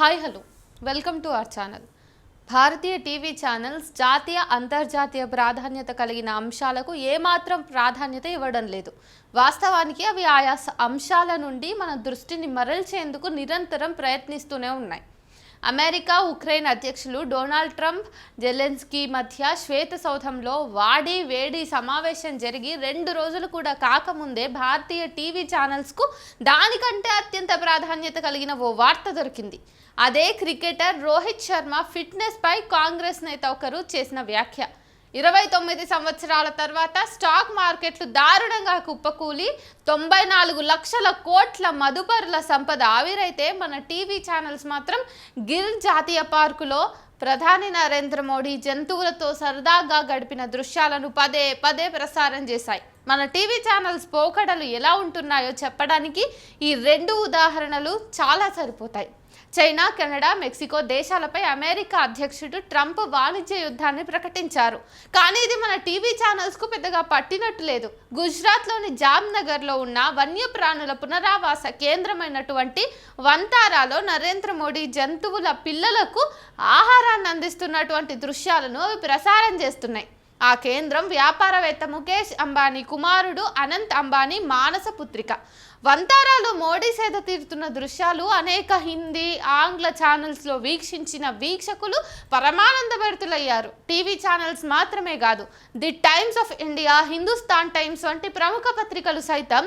Hi hello welcome to our channel. Bharatiya TV channels జాతీయ అంతర్జాతీయ ప్రాధాన్యత కలిగిన అంశాలకు ఏమాత్రం ప్రాధాన్యత ఇవ్వడం లేదు. వాస్తవానికి అవి ఆయా అంశాల నుండి మన దృష్టిని మరల్చేందుకు నిరంతరం ప్రయత్నిస్తూనే ఉన్నాయి. అమెరికా ఉక్రెయిన్ అధ్యక్షులు డొనాల్డ్ ట్రంప్ జెలెన్స్కీ మధ్య శ్వేత సౌధంలో వాడి వేడి సమావేశం జరిగి 2 రోజులు కూడా కాకముందే భారతీయ టీవీ ఛానల్స్కు దానికంటే అత్యంత ప్రాధాన్యత కలిగిన ఓ వార్త దొరికింది. అదే క్రికెటర్ రోహిత్ శర్మ ఫిట్నెస్ పై కాంగ్రెస్ నేత ఒకరు చేసిన వ్యాఖ్య. 29 సంవత్సరాల తర్వాత స్టాక్ మార్కెట్లు దారుణంగా కుప్పకూలి 94 లక్షల కోట్ల మదుపరుల సంపద ఆవిరైతే మన టీవీ ఛానల్స్ మాత్రం గిర్ జాతీయ పార్కులో ప్రధాని నరేంద్ర మోడీ జంతువులతో సరదాగా గడిపిన దృశ్యాలను పదే పదే ప్రసారం చేశాయి. మన టీవీ ఛానల్స్ పోకడలు ఎలా ఉంటున్నాయో చెప్పడానికి ఈ 2 ఉదాహరణలు చాలా సరిపోతాయి. చైనా, కెనడా, మెక్సికో దేశాలపై అమెరికా అధ్యక్షుడు ట్రంప్ వాణిజ్య యుద్ధాన్ని ప్రకటించారు. కానీ ఇది మన టీవీ ఛానల్స్కు పెద్దగా పట్టినట్టు లేదు. గుజరాత్లోని జామ్నగర్లో ఉన్న వన్యప్రాణుల పునరావాస కేంద్రమైనటువంటి వంతారాలో నరేంద్ర మోడీ జంతువుల పిల్లలకు ఆహారాన్ని అందిస్తున్నటువంటి దృశ్యాలను అవి ప్రసారం చేస్తున్నాయి. ఆ కేంద్రం వ్యాపారవేత్త ముఖేష్ అంబానీ కుమారుడు అనంత్ అంబానీ మానస పుత్రిక. వంతారాలో మోడీ సేద తీరుతున్న దృశ్యాలు అనేక హిందీ, ఆంగ్ల ఛానల్స్లో వీక్షించిన వీక్షకులు పరమానందభరితులయ్యారు. టీవీ ఛానల్స్ మాత్రమే కాదు, the times of India, Hindustan times వంటి ప్రముఖ పత్రికలు సైతం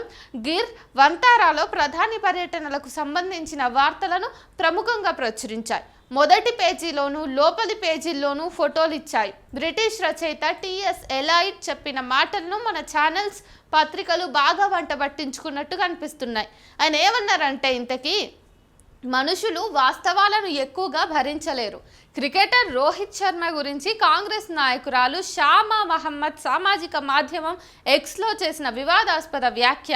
గిర్, వంతారాలో ప్రధాని పర్యటనలకు సంబంధించిన వార్తలను ప్రముఖంగా ప్రచురించాయి. మొదటి పేజీలోనూ లోపలి పేజీల్లోనూ ఫోటోలు ఇచ్చాయి. బ్రిటిష్ రచయిత టిఎస్ ఎలైట్ చెప్పిన మాటలను మన ఛానల్స్, పత్రికలు బాగా వంట పట్టించుకున్నట్టు కనిపిస్తున్నాయి. ఆయన ఏమన్నారంటే, ఇంతకీ మనుషులు వాస్తవాలను ఎక్కువగా భరించలేరు. క్రికెటర్ రోహిత్ శర్మ గురించి కాంగ్రెస్ నాయకురాలు షామా మహమ్మద్ సామాజిక మాధ్యమం ఎక్స్లో చేసిన వివాదాస్పద వ్యాఖ్య,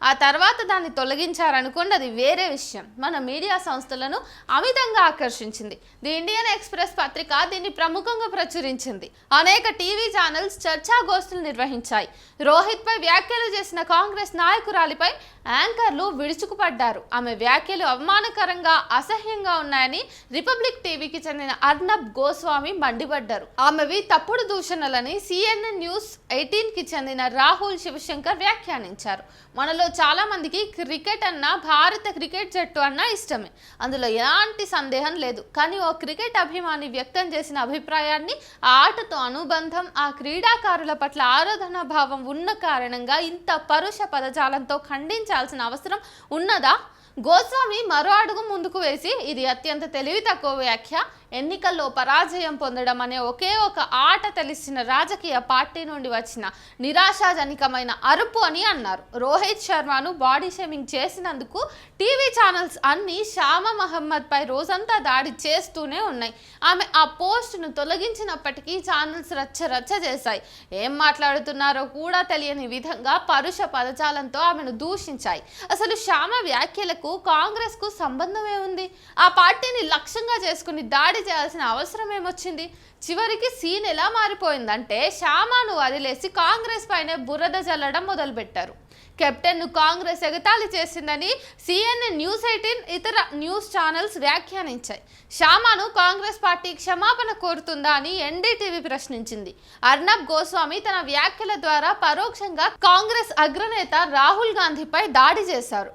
ఆ తర్వాత దాన్ని తొలగించారనుకోండి, అది వేరే విషయం. మన మీడియా సంస్థలను అమితంగా ఆకర్షించింది. ది ఇండియన్ ఎక్స్ప్రెస్ పత్రిక దీన్ని ప్రముఖంగా ప్రచురించింది. అనేక టీవీ ఛానల్స్ చర్చాగోష్ఠులు నిర్వహించాయి. రోహిత్ పై వ్యాఖ్యలు చేసిన కాంగ్రెస్ నాయకురాలిపై యాంకర్లు విరుచుకుపడ్డారు. ఆమె వ్యాఖ్యలు అవమానకరంగా, అసహ్యంగా ఉన్నాయని రిపబ్లిక్ టీవీకి చెందిన అర్నబ్ గోస్వామి మండిపడ్డారు. ఆమెవి తప్పుడు దూషణలని CNN న్యూస్ 18కి చెందిన రాహుల్ శివశంకర్ వ్యాఖ్యానించారు. మనలో చాలా మందికి క్రికెట్ అన్నా, భారత క్రికెట్ జట్టు అన్నా ఇష్టమే, అందులో ఎలాంటి సందేహం లేదు. కానీ ఓ క్రికెట్ అభిమాని వ్యక్తం చేసిన అభిప్రాయాన్ని, ఆ ఆటతో అనుబంధం, ఆ క్రీడాకారుల పట్ల ఆరాధనా భావం ఉన్న కారణంగా ఇంత పరుష పదజాలంతో ఖండించాల్సిన అవసరం ఉన్నదా? గోస్వామి మరో అడుగు ముందుకు వేసి, ఇది అత్యంత తెలివి తక్కువ వ్యాఖ్య. ఎన్నికల్లో పరాజయం పొందడం అనే ఒకే ఒక ఆట తెలిసిన రాజకీయ పార్టీ నుండి వచ్చిన నిరాశాజనకమైన అరుపు అని అన్నారు. రోహిత్ శర్మను బాడీ షేమింగ్ చేసినందుకు టీవీ ఛానల్స్ అన్ని షామా మహమ్మద్ పై రోజంతా దాడి చేస్తూనే ఉన్నాయి. ఆమె ఆ పోస్టును తొలగించినప్పటికీ ఛానల్స్ రచ్చ చేశాయి. ఏం మాట్లాడుతున్నారో కూడా తెలియని విధంగా పరుష పదజాలంతో ఆమెను దూషించాయి. అసలు షామా వ్యాఖ్యలకు కాంగ్రెస్ కు సంబంధం ఏముంది? ఆ పార్టీని లక్ష్యంగా చేసుకుని దాడి చేయాల్సిన అవసరం ఏమొచ్చింది? చివరికి సీన్ ఎలా మారిపోయిందంటే, షామాను వదిలేసి కాంగ్రెస్ పైనే బురద జల్లడం మొదలుపెట్టారు. కెప్టెన్ను కాంగ్రెస్ ఎగతాళి చేసిందని CNN న్యూస్ 18 ఇతర న్యూస్ ఛానల్స్ వ్యాఖ్యానించాయి. షామాను కాంగ్రెస్ పార్టీ క్షమాపణ కోరుతుందా అని NDTV ప్రశ్నించింది. అర్నబ్ గోస్వామి తన వ్యాఖ్యల ద్వారా పరోక్షంగా కాంగ్రెస్ అగ్రనేత రాహుల్ గాంధీపై దాడి చేశారు.